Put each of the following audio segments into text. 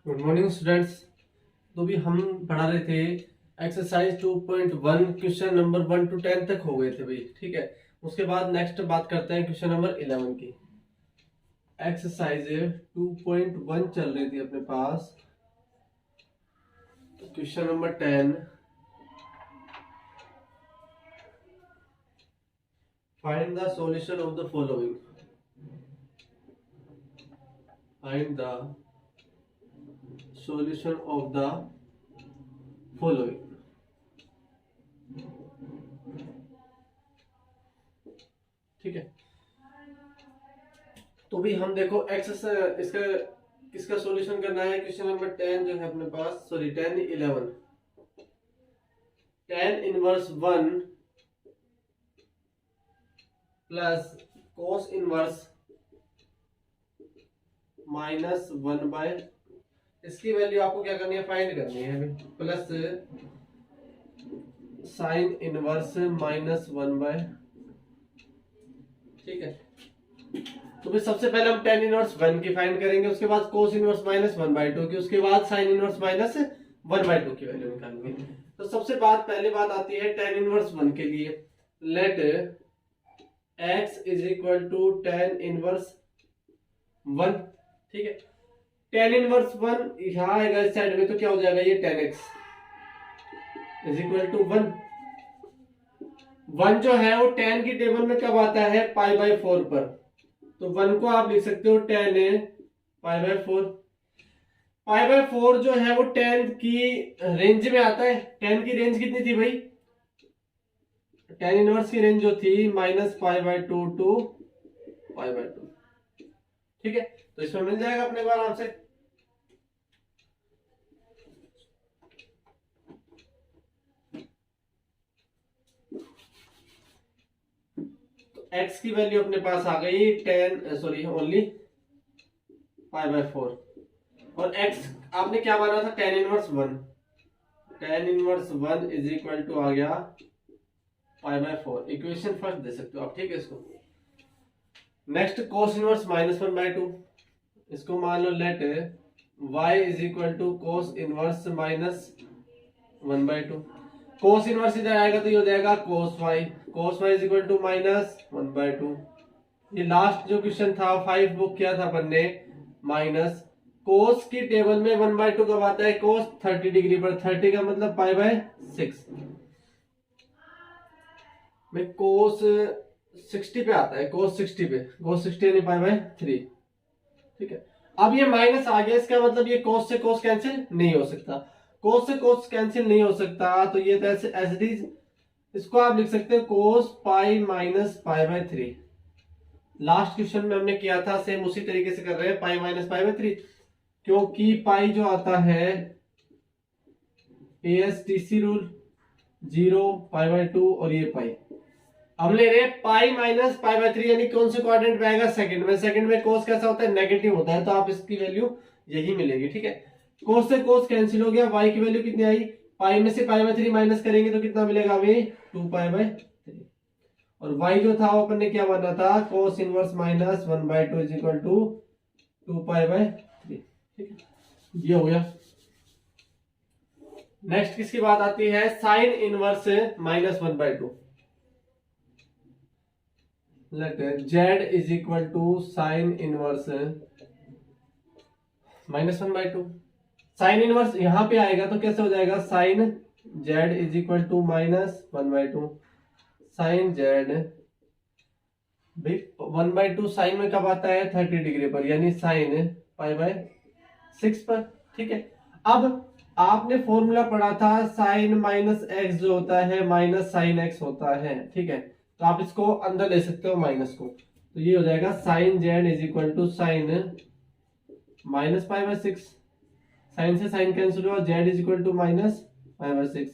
Good morning students. तो भी हम पढ़ा रहे थे एक्सरसाइज 2.1 क्वेश्चन नंबर 1 to 10 तक हो गए थे भाई, ठीक है। उसके बाद नेक्स्ट बात करते हैं क्वेश्चन नंबर 11 की। एक्सरसाइज 2.1 चल रही थी अपने पास। तो question number 10, find the solution of the following. Find the solution of the following. ठीक है। तो भी हम देखो एक्सरसाइज इसका किसका सॉल्यूशन करना है। क्वेश्चन नंबर 10 जो है अपने पास, sorry 10 11, tan inverse 1 plus cos inverse -1/, इसकी वैल्यू आपको क्या करनी है, फाइंड करनी है। प्लस साइन इनवर्स -1/, ठीक है। तो फिर सबसे पहले हम tan इनवर्स 1 की फाइंड करेंगे, उसके बाद कोस इनवर्स -1/2 की, उसके बाद साइन इनवर्स -1/2 की वैल्यू निकालेंगे। तो सबसे पहले बात आती है tan इनवर्स 1 के लिए। Let x is equal to tan inverse 1, ठीक है। tan इनवर्स 1 यहाँ आएगा इस साइड में, तो क्या हो जाएगा, ये tan x is equal to 1। 1 जो है वो tan की टेबल में कब आता है, π/4 पर। तो 1 को आप लिख सकते हो tan π/4। π/4 जो है वो tan की रेंज में आता है। tan की रेंज कितनी थी भाई, tan इनवर्स की रेंज जो थी -π/2 टू π/2, ठीक है। तो इसमें मिल जाएगा अपने को आराम से। तो x की वैल्यू अपने पास आ गई ओनली π/4, और x आपने क्या माना था, tan inverse 1। tan inverse 1 is equal to आ गया π/4। इक्वेशन फर्स्ट दे सकते हो आप, ठीक है। इसको नेक्स्ट कोस इनवर्स -1/2, इसको मान लो let y is equal to cos inverse -1/2। Cos inverse इधर आएगा तो ये हो जाएगा cos y। Cos y is equal to -1/2। ये लास्ट जो क्वेश्चन था 5 बुक किया था अपन ने। माइनस कोस की टेबल में 1/2 कब आता है, कोस 30 डिग्री पर। 30 का मतलब π/6 में कोस 60 पे आता है। कोस 60 पे, कोस 60 यानी π/3, ठीक है। अब ये माइनस आ गया, इसका मतलब ये कोस से कोस कैंसिल नहीं हो सकता। कोस से कोस कैंसिल नहीं हो सकता, तो ये तो ऐसे एज इट इज, इसको आप लिख सकते हो कोस पाई माइनस π/3। लास्ट क्वेश्चन में हमने किया था, सेम उसी तरीके से कर रहे हैं, पाई माइनस π/3, क्योंकि पाई जो आता है ASTC रूल 0 π/2 और ये पाई। अब ले रहे हैं पाई माइनस π/3, यानी कौन से क्वाड्रेंट में आएगा, सेकंड में। सेकंड में कोस कैसा होता है, नेगेटिव होता है, तो आप इसकी वैल्यू यही मिलेगी, ठीक है। कोस से कोस कैंसिल हो गया, y की वैल्यू कितनी आई, पाई में से π/3 माइनस करेंगे तो कितना मिलेगा हमें, 2π/3। और y जो था वो अपन ने क्या माना था, cos inverse -1/2 is equal to 2π/3, ठीक है। ये हो गया। नेक्स्ट किसकी बात आती है, sine inverse -1/2। Let z is equal to sine inverse -1/2। Sine inverse यहां पे आएगा तो कैसे हो जाएगा, sine z is equal to -1/2। Sine z भाई 1/2 साइन में कब आता है, 30 डिग्री पर, यानी साइन π/6 पर, ठीक है। अब आपने फॉर्मूला पढ़ा था, साइन -x जो होता है माइनस साइन x होता है, ठीक है। तो आप इसको अंदर ले सकते हो माइनस को, तो ये हो जाएगा sine z is equal to sine -π/6। Sine से साइन कैंसिल हुआ, z is equal to -π/6।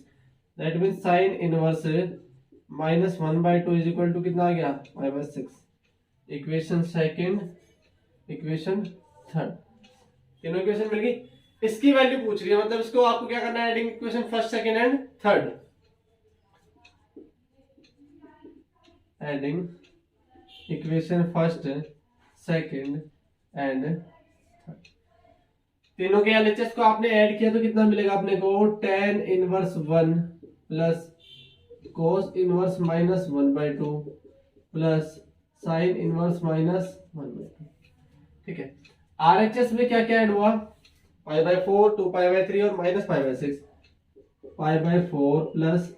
That mean sine inverse -1/2 is equal to कितना आ गया, π/6। इक्वेशन सेकंड, इक्वेशन थर्ड, तीनों इक्वेशन मिल गई। इसकी वैल्यू पूछ रही है, मतलब इसको आपको क्या करना है, adding equation first second and third. Adding equation first second and third, तीनों के एलएचएस को आपने ऐड किया तो कितना मिलेगा अपने को, tan inverse 1 plus cos inverse minus 1/2 plus sin inverse minus 1/2। ठीक है, आरएचएस में क्या क्या ऐड हुआ, π/4, 2π/3 और माइनस π/6। π/4 प्लस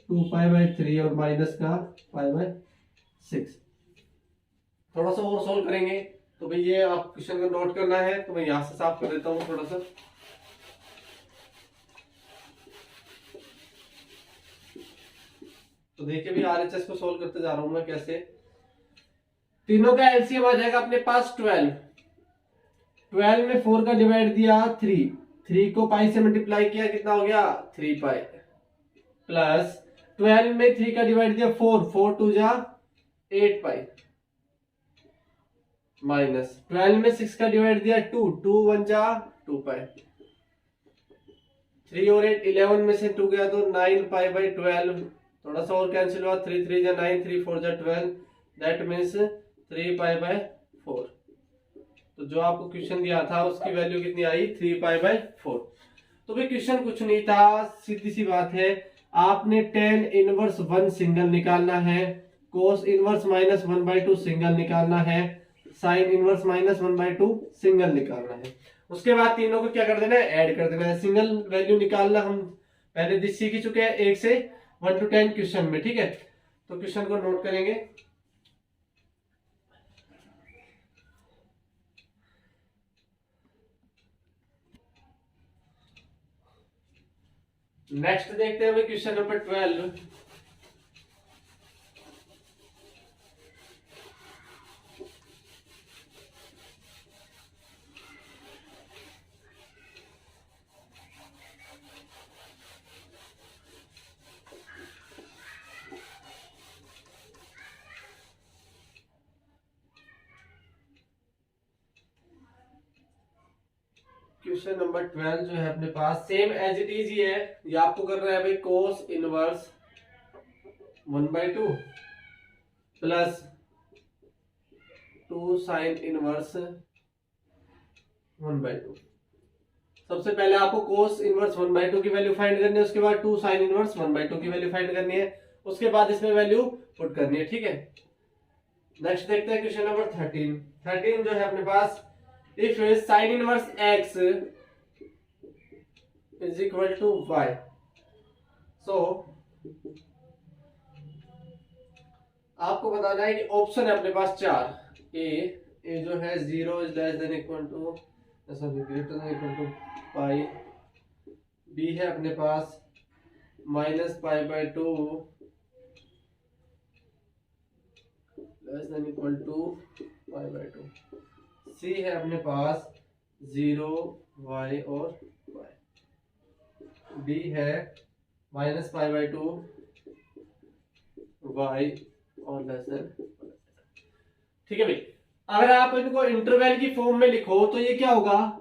2π/3 और माइनस का π/6। थोड़ा सा और सोल्व करेंगे, तो भाई ये आप क्वेश्चन को नोट करना है, तो मैं यहां से साफ कर देता हूं थोड़ा सा। तो देखिए भी आरएचएस को सोल्व करते जा रहा हूं मैं कैसे। तीनों का एलसीएम आ जाएगा अपने पास 12। 12 में 4 का डिवाइड दिया 3 को पाई से मल्टीप्लाई किया, कितना हो गया 3 पाई, प्लस 12 में 3 का डिवाइड दिया 4 2 जा 8 पाई, माइनस 12 में 6 का डिवाइड दिया 2 1 जा 2 पाई, 3 और 8 11 में से 2 गया तो 9 π/12। थोड़ा सा और कैंसिल हुआ, 3 3 जा 9, 3 4 जा 12, दैट मीन्स 3 π/4। तो जो आपको क्वेश्चन दिया था उसकी वैल्यू कितनी आई, 3 π/4। तो भाई क्वेश्चन कुछ नहीं था, सीधी सी बात है, आपने tan इनवर्स 1 सिंगल निकालना है, cos इनवर्स माइनस 1/2 सिंगल निकालना है, sin इनवर्स माइनस 1/2 सिंगल निकालना है। उसके बाद तीनों को क्या कर देना है, ऐड कर देना है। सिंगल वैल्यू निकालना हम पहले सीख ही चुके हैं 1 से 1 to 10 क्वेश्चन में। ठीक है, तो क्वेश्चन को नोट करेंगे। नेक्स्ट देखते हैं क्वेश्चन नंबर 12। क्वेश्चन नंबर 12 जो है अपने पास सेम एज इट इज ही है। ये आपको कर रहा है भाई cos inverse 1/2 plus 2 sin inverse 1/2। सबसे पहले आपको cos इनवर्स 1/2 की वैल्यू फाइंड करनी है, उसके बाद 2 sin इनवर्स 1/2 की वैल्यू फाइंड करनी है, उसके बाद इसमें वैल्यू पुट करनी है। ठीक है, नेक्स्ट देखते हैं क्वेश्चन नंबर 13। 13 जो है अपने पास, if sin inverse x is equal to y, so आपको बताना है कि ऑप्शन है अपने पास 4। ए जो है 0 is less than equal to sorry greater than equal to pi, B है अपने पास minus π/2 less than equal to π/2, C है अपने पास 0 y और y, डी है माइनस π/2 y और लेस देन। ठीक है भाई, अगर आप इनको इंटरवल की फॉर्म में लिखो तो ये क्या होगा,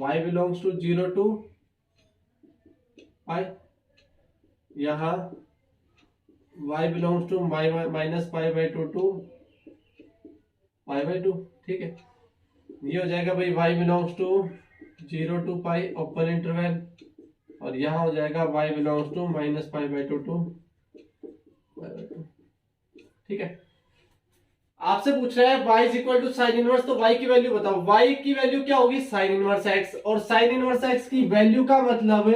y belongs to 0 to pi, यहां y belongs to minus π/2 to π/2। ठीक है, ये हो जाएगा भाई y belongs to 0 to pi open interval, और यहां हो जाएगा y belongs to minus π/2 to π/2। ठीक है, आपसे पूछ रहा है y is equal to sine inverse, तो y की वैल्यू बताओ। y की वैल्यू क्या होगी, साइन इनवर्स x, और साइन इनवर्स x की वैल्यू का मतलब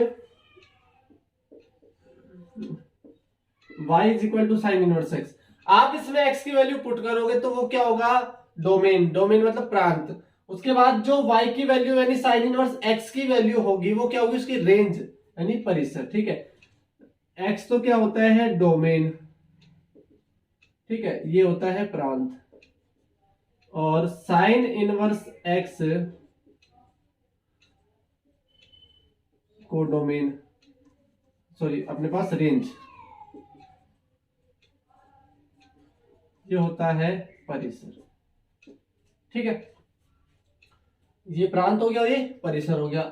y is equal to sine inverse x। आप इसमें x की वैल्यू पुट करोगे तो वो क्या होगा, डोमेन, डोमेन मतलब प्रांत। उसके बाद जो y की वैल्यू यानी साइन इनवर्स x की वैल्यू होगी वो क्या होगी, उसकी रेंज यानी परिसर। ठीक है, x तो क्या होता है, डोमेन। ठीक है, ये होता है प्रांत, और साइन इनवर्स x को डोमेन सॉरी अपने पास रेंज, ये होता है परिसर। ठीक है, ये प्रांत हो गया, ये परिसर हो गया।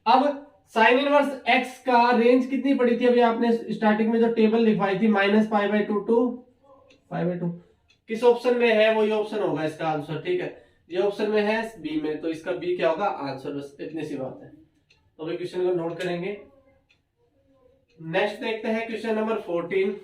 अब साइन इनवर्स x का रेंज कितनी पड़ी थी, अभी आपने स्टार्टिंग में जो टेबल लिखवाई थी, माइनस π/2 टू π/2, किस ऑप्शन में है, वही ऑप्शन होगा इसका आंसर। ठीक है, ये ऑप्शन में है, बी में, तो इसका बी क्या होगा आंसर, बस इतनी सी बात है। तो अभी क्वेश्चन को नोट करेंगे। नेक्स्ट देखते हैं क्वेश्चन नंबर 14।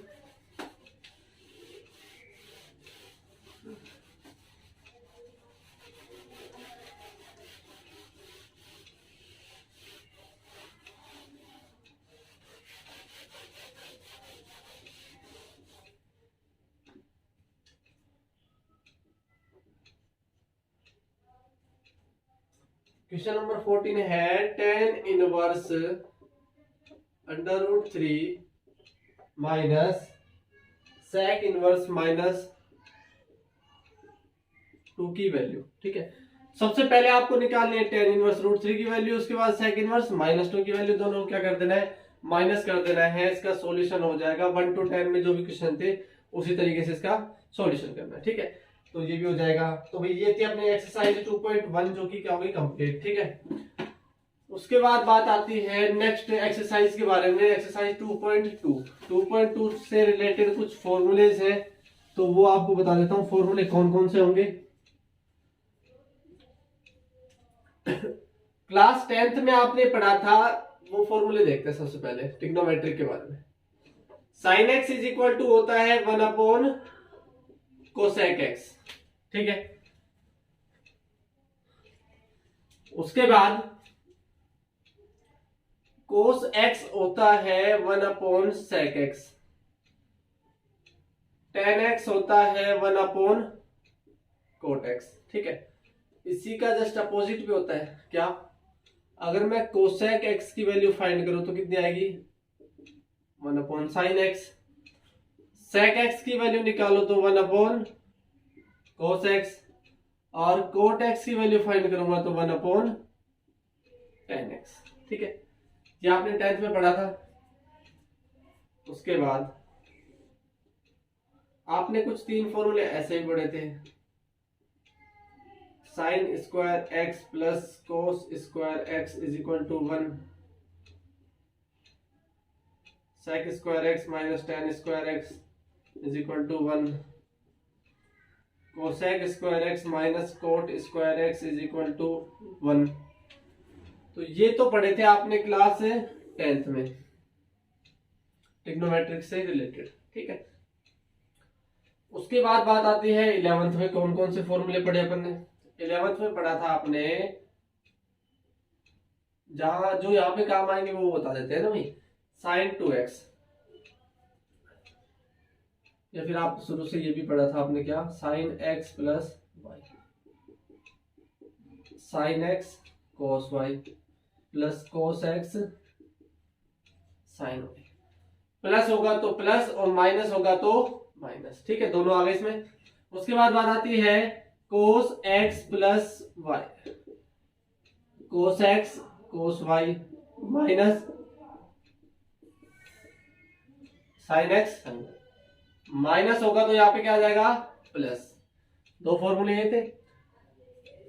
क्वेश्चन नंबर 14 है tan inverse under root 3 minus sec inverse minus 2 की वैल्यू। ठीक है, सबसे पहले आपको निकालनी है tan इनवर्स रूट 3 की वैल्यू, उसके बाद sec इनवर्स माइनस 2 की वैल्यू, दोनों क्या कर देना है माइनस कर देना है। इसका सॉल्यूशन हो जाएगा 1 to 10 में जो भी क्वेश्चन थे उसी तरीके से इसका सॉल्यूशन करना है। ठीक है, तो ये भी हो जाएगा। तो भाई ये थी अपनी एक्सरसाइज 2.1 जो कि क्या होगी कंप्लीट। ठीक है, उसके बाद बात आती है नेक्स्ट एक्सरसाइज के बारे में, एक्सरसाइज 2.2। 2.2 से रिलेटेड कुछ फॉर्मूलेज हैं, तो वो आपको बता देता हूँ फॉर्मूले कौन कौन से होंगे। क्लास 10th में आपने पढ़ा था, वो फॉर्मूले देखते हैं सबसे पहले ट्रिग्नोमेट्रिक के बारे में। Sine X is equal to होता है 1 अपॉन कोसेक एक्स। ठीक है, उसके बाद कोस एक्स होता है 1 upon sec X, tan X होता है 1 अपॉन कोट एक्स। ठीक है, इसी का जस्ट अपोजिट भी होता है क्या, अगर मैं कोसेक एक्स की वैल्यू फाइंड करूं तो कितनी आएगी 1 upon sine X, sec X की वैल्यू निकालो तो 1 अपॉन कोस एक्स, और कोट एक्स की वैल्यू फाइंड करूंगा तो 1 अपॉन टेन एक्स। ठीक है, ये आपने 10th में पढ़ा था। उसके बाद आपने कुछ 3 फॉर्मूले ऐसे ही पढ़े थे, sine square X plus cos square X is equal to 1, sec square X minus tan square X is equal to 1, cosec square X minus cot square X is equal to 1। तो ये तो पढ़े थे आपने क्लास 10th में trigonometric से related. ठीक है, उसके बाद बात आती है 11th में कौन कौन से फॉर्मूले पढ़े अपन ने। 11th में पढ़ा था आपने, जहां जो यहाँ पे काम आएंगे वो बता देते हैं ना भाई, साइन 2x, या फिर आप शुरू से ये भी पढ़ा था आपने क्या, sine x plus Y, sine x cos y plus cos x sine Y, plus होगा तो प्लस और माइनस होगा तो माइनस। ठीक है, दोनों आ गए इसमें। उसके बाद बात आती है cos x plus Y, cos x cos y minus sine x, minus होगा तो यहाँ पे क्या आ जाएगा प्लस। 2 फॉर्मूले ये थे।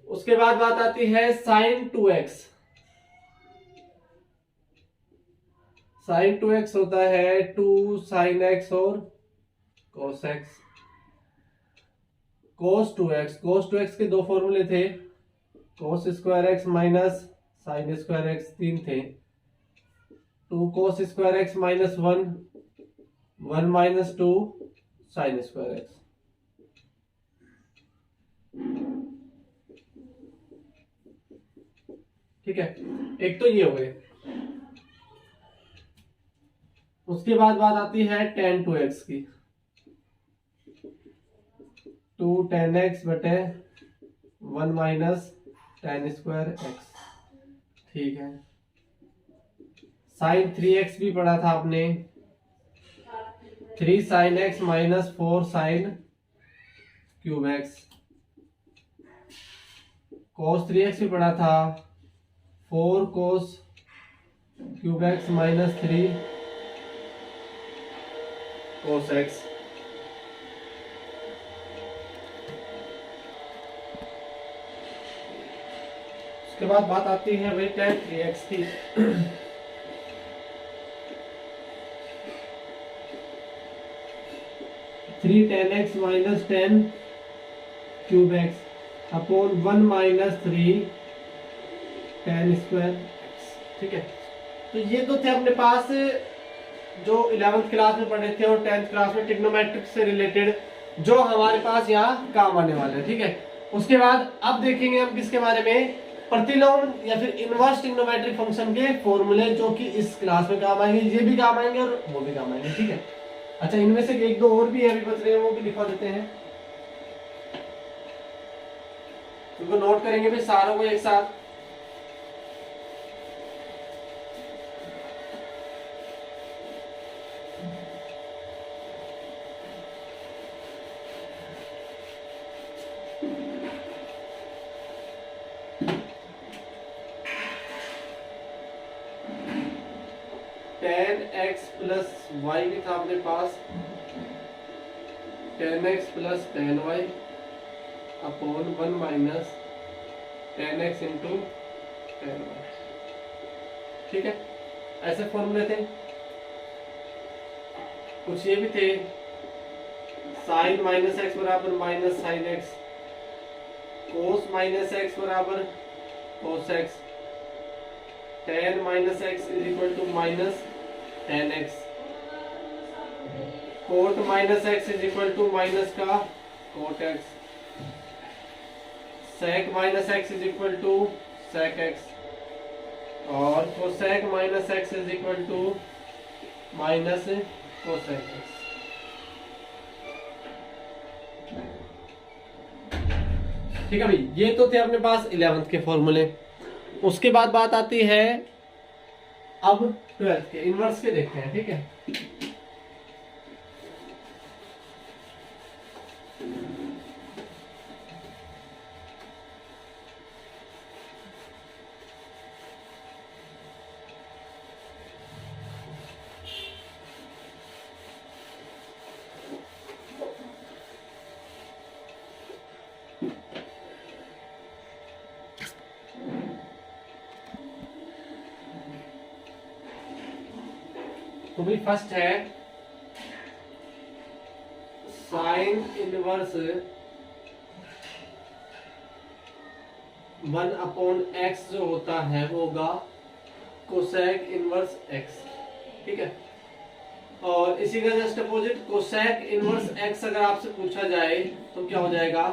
उसके बाद बात आती है साइन 2x, साइन 2x होता है 2 साइन x और कोस x, कोस 2x, कोस 2x के 2 फॉर्मूले थे, cos square x minus sine square x 3 थे, 2 cos square x minus 1, 1 minus 2 sine square x। ठीक है, एक तो ये हो गए। उसके बाद बात आती है tan 2x की, 2 tan x बटे 1 माइनस tan स्क्वायर x। ठीक है, साइन 3x भी पढ़ा था आपने, 3 sine x minus 4 sine cube x, cos 3x भी पढ़ा था, 4 cos cube x minus 3 cos x। उसके बाद बात आती है वही tan 3x की, 3 tan x minus 10 cube x upon 1 minus 3 tan square x। ठीक है, तो ये तो थे अपने पास जो 11th क्लास में पढ़े थे और 10th क्लास में ट्रिग्नोमेट्रिक से रिलेटेड जो हमारे पास यहाँ काम आने वाले हैं। ठीक है, उसके बाद अब देखेंगे हम किसके बारे में, प्रतिलोम या फिर इनवर्स ट्रिग्नोमेट्रिक फंक्शन के फॉर्मूले, जो कि इस क्लास में काम आएंगे, ये भी काम आएंगे और वो भी काम आएंगे। ठीक है, अच्छा इनमें से एक दो और भी अभी बच रहे हैं, वो भी लिखवा देते हैं, उनको नोट करेंगे भी सारों को एक साथ। tan x प्लस वाई भी था अपने पास, tan x plus tan y upon 1 minus tan x into tan y। ठीक है, ऐसे फॉर्मूले थे। कुछ ये भी थे, साइन माइनस एक्स बराबर minus sine x, cos minus x बराबर cos x, tan minus x is equal to minus tan x, cot minus x is equal to minus का cot x, sec minus x is equal to sec x, और cosec minus x is equal to minus cosec x। ठीक है भाई, ये तो थे अपने पास 11th के फॉर्मूले। उसके बाद बात आती है अब 12th के, इनवर्स के देखते हैं। ठीक है, तो भी फर्स्ट है साइन इनवर्स 1 अपॉन एक्स जो होता है वो होगा कोसेक इनवर्स एक्स। ठीक है, और इसी का just opposite cosec inverse x अगर आपसे पूछा जाए तो क्या हो जाएगा,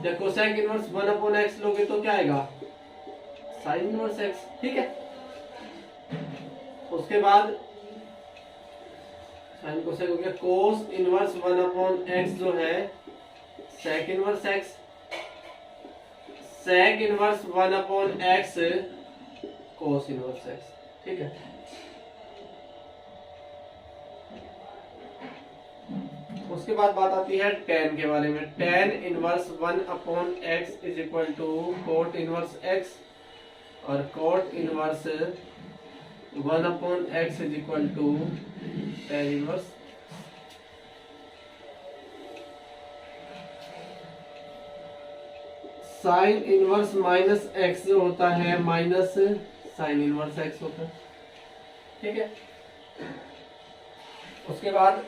जब कोसेक इनवर्स 1 अपॉन एक्स लोगे तो क्या आएगा, साइन इनवर्स एक्स। ठीक है, उसके बाद साइन कोसेक हो गया, कोस इनवर्स 1 अपॉन एक्स जो है sec inverse X, sec inverse 1 upon X cos inverse X. ठीक है, उसके बाद बात आती है tan के बारे में, tan inverse 1 upon x is equal to cot inverse x, और cot inverse 1 upon x is equal to tan inverse. Sine inverse minus x जो होता है माइनस साइन इनवर्स एक्स होता है। ठीक है, उसके बाद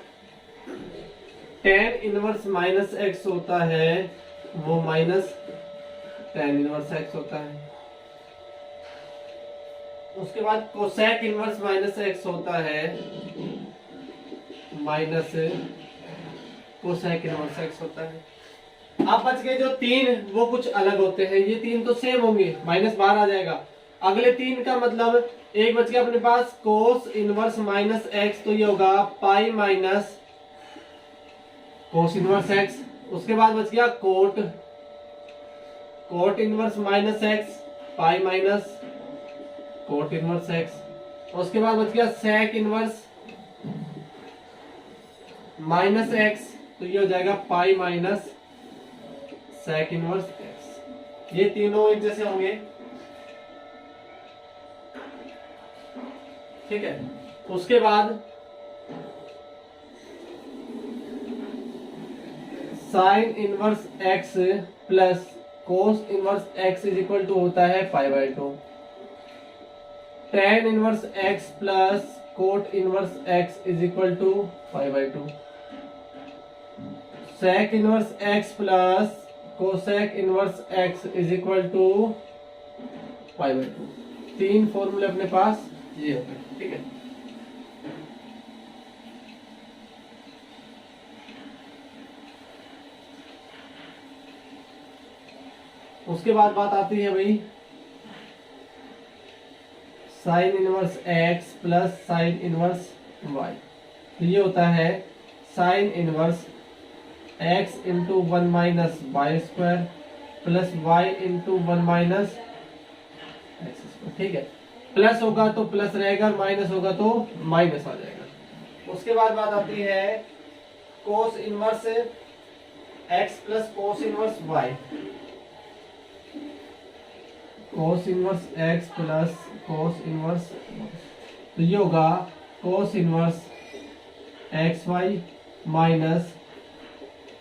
tan इनवर्स माइनस एक्स होता है वो माइनस tan इनवर्स एक्स होता है। उसके बाद कोसेक इनवर्स माइनस एक्स होता है माइनस कोसेक इनवर्स एक्स होता है। अब बच गए जो तीन, वो कुछ अलग होते हैं, ये तीन तो सेम होंगे, माइनस बाहर आ जाएगा। अगले तीन का मतलब, एक बच गया अपने पास कोस इनवर्स माइनस एक्स, तो ये होगा pi minus cos inverse X. उसके बाद बच गया cot, cot inverse minus X pi minus cot inverse X. उसके बाद बच गया सेक इनवर्स माइनस एक्स, तो ये हो जाएगा pi minus sec inverse x. ये तीनों एक जैसे होंगे। ठीक है, उसके बाद sine inverse x plus cos inverse x is equal to होता है pi by 2। tan inverse x plus cot inverse x is equal to pi by 2। Sec inverse x plus cosec inverse x is equal to pi by 2। 3 फॉर्मूले अपने पास ये हो गए, ठीक है। उसके बाद बात आती है भाई sine inverse x plus sine inverse y. तो ये होता है sine inverse x into 1 minus y square plus y into 1 minus x square, ठीक है। प्लस होगा तो प्लस रहेगा, माइनस होगा तो माइनस आ जाएगा। उसके बाद बात आती है cos inverse x plus cos inverse y. Cos inverse x plus cos inverse, तो ये होगा cos inverse x y minus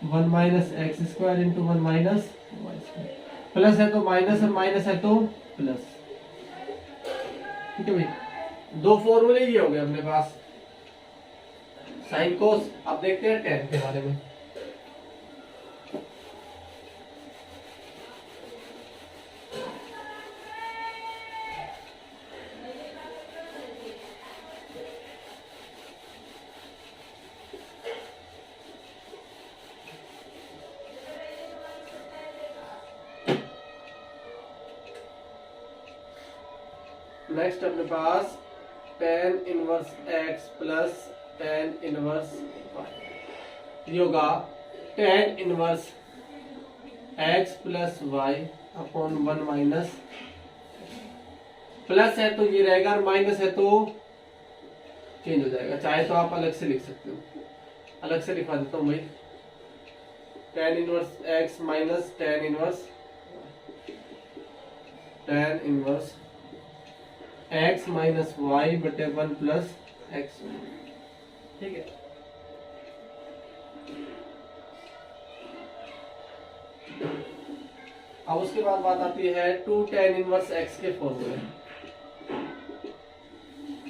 1 minus x square into 1 minus y square. Plus है तो माइनस और माइनस है तो प्लस, ठीक है भाई। 2 फॉर्मूले ये हो गए अपने पास साइन कोस। अब देखते हैं टेन के बारे में। नेक्स्ट अपने पास tan inverse x plus tan inverse y। ये होगा tan inverse x plus y upon 1 minus, plus है तो ये रहेगा और माइनस है तो चेंज हो जाएगा। चाहे तो आप अलग से लिख सकते हो, अलग से लिखवा देता हूँ भाई। tan inverse x minus tan inverse x minus y बटे 1 प्लस एक्स, ठीक है। अब उसके बाद बात आती है 2 tan इनवर्स x के फॉर्मूले।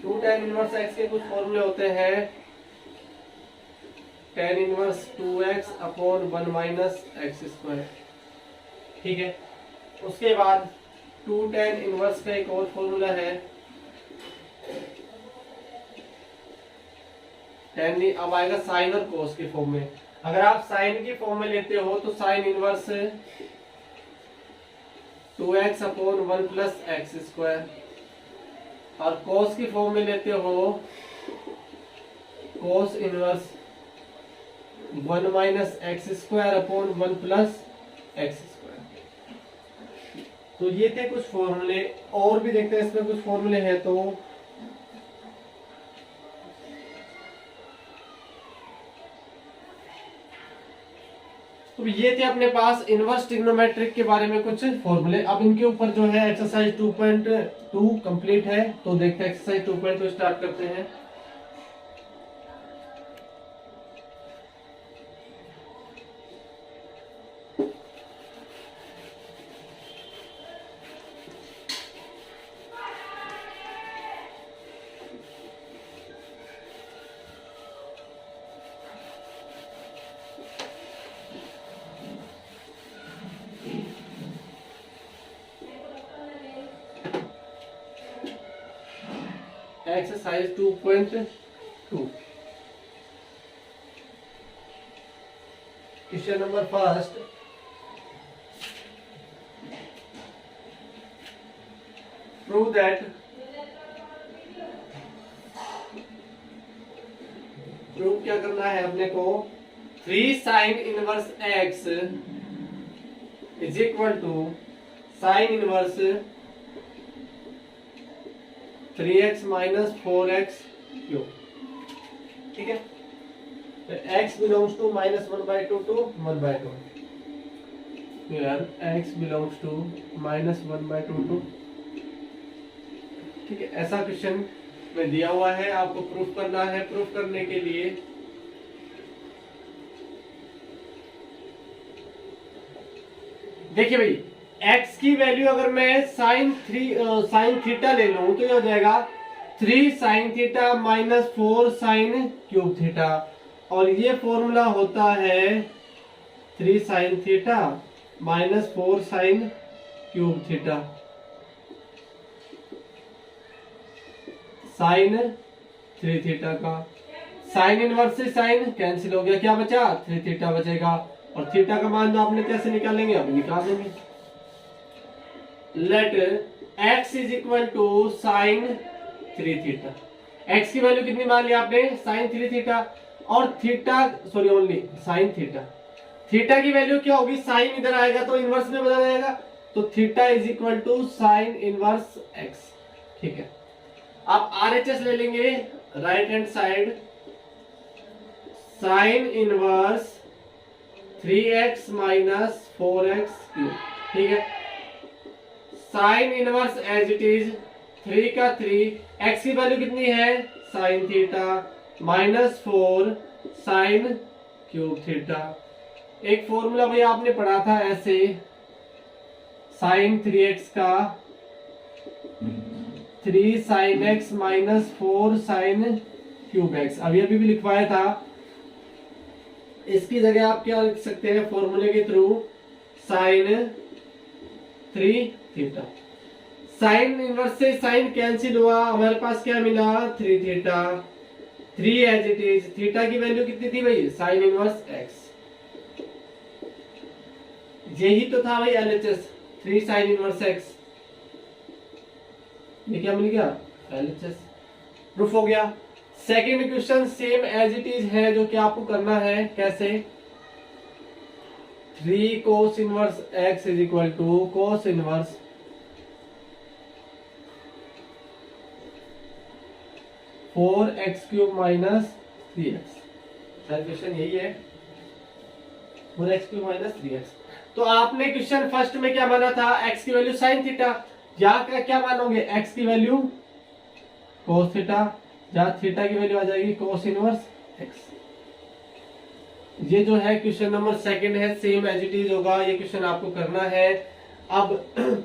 2 tan इनवर्स x के कुछ फॉर्मूले होते हैं tan inverse 2x upon 1 minus x square, ठीक है। उसके बाद 2 tan इनवर्स का एक और फॉर्मूला है tan, अब आएगा साइन और कोस के फॉर्म में। अगर आप साइन की फॉर्म में लेते हो तो sine inverse 2x upon 1 plus x square, और कोस की फॉर्म में लेते हो कोस inverse 1 minus x square upon 1 plus x square. तो ये थे कुछ फॉर्मूले, और भी देखते हैं इसमें कुछ फॉर्मूले हैं। तो ये थे अपने पास इनवर्स ट्रिग्नोमेट्रिक के बारे में कुछ फॉर्मूले। अब इनके ऊपर जो है एक्सरसाइज 2.2 कंप्लीट है, तो देखते हैं एक्सरसाइज 2.2 स्टार्ट करते हैं। Exercise 2.2 question number first, prove that prove क्या करना है अपने को, 3 sine inverse x is equal to sine inverse 3x minus 4x cube, ठीक है। तो x belongs to minus 1/2 to 1/2, here x belongs to minus 1/2 to, ठीक है। ऐसा क्वेश्चन में दिया हुआ है, आपको प्रूफ करना है। प्रूफ करने के लिए देखिए भाई, x की वैल्यू अगर मैं साइन थीटा ले लूं तो ये हो जाएगा 3 sine theta minus 4 sine cube theta, और ये फॉर्मूला होता है 3 sign theta -4 sine cube theta sine 3 theta का। साइन इनवर्स से साइन कैंसिल हो गया, क्या बचा 3 थीटा बचेगा। और थीटा का मान जो आपने कैसे निकालेंगे, अभी निकाल देंगे। Let x is equal to sine 3 theta. x की वैल्यू कितनी मान लिया आपने, साइन 3 थीटा, और theta sorry only sine theta. Theta की वैल्यू क्या होगी, साइन इधर आएगा तो इनवर्स में बदल जाएगा, तो theta is equal to sine inverse x। ठीक है, आप RHS ले लेंगे right hand side, sine inverse 3x minus 4x cube. ठीक है, sine inverse as it is 3 का 3, x की वैल्यू कितनी है sine theta -4 sine cube theta. एक फॉर्मूला भाई आपने पढ़ा था ऐसे, साइन 3x का 3 sine x -4 sine cube x, अभी भी लिखवाया था। इसकी जगह आप क्या लिख सकते हैं फॉर्मूले के थ्रू, साइन 3 थीटा। साइन इनवर्स से साइन कैंसिल हुआ, हमारे पास क्या मिला 3 theta, 3 as it is. Theta की वैल्यू कितनी थी भाई, साइन इनवर्स x। यही तो था भाई LHS, 3 साइन इनवर्स x। ये क्या मिल गया LHS, प्रूफ हो गया। Second question same as it is है, जो कि आपको करना है कैसे, 3 cos inverse x is equal to cos inverse 4x cube minus 3x। Question यही है, 4x क्यूब माइनस 3x। तो आपने क्वेश्चन फर्स्ट में क्या माना था, x की वैल्यू साइन थीटा, यहाँ क्या मानोगे x की वैल्यू cos थीटा, जहाँ थीटा की वैल्यू आ जाएगी cos इनवर्स x। ये जो है क्वेश्चन नंबर सेकंड है, सेम एज इट इज होगा, ये क्वेश्चन आपको करना है। अब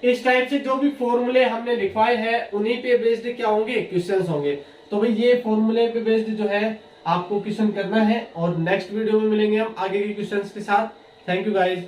इस टाइप से जो भी फॉर्मूले हमने लिखवाए हैं उन्हीं पे बेस्ड क्या होंगे क्वेश्चंस होंगे। तो भाई ये फॉर्मूले पे बेस्ड जो है आपको क्वेश्चन करना है, और नेक्स्ट वीडियो में मिलेंगे हम आगे के क्वेश्चंस के साथ। Thank you guys.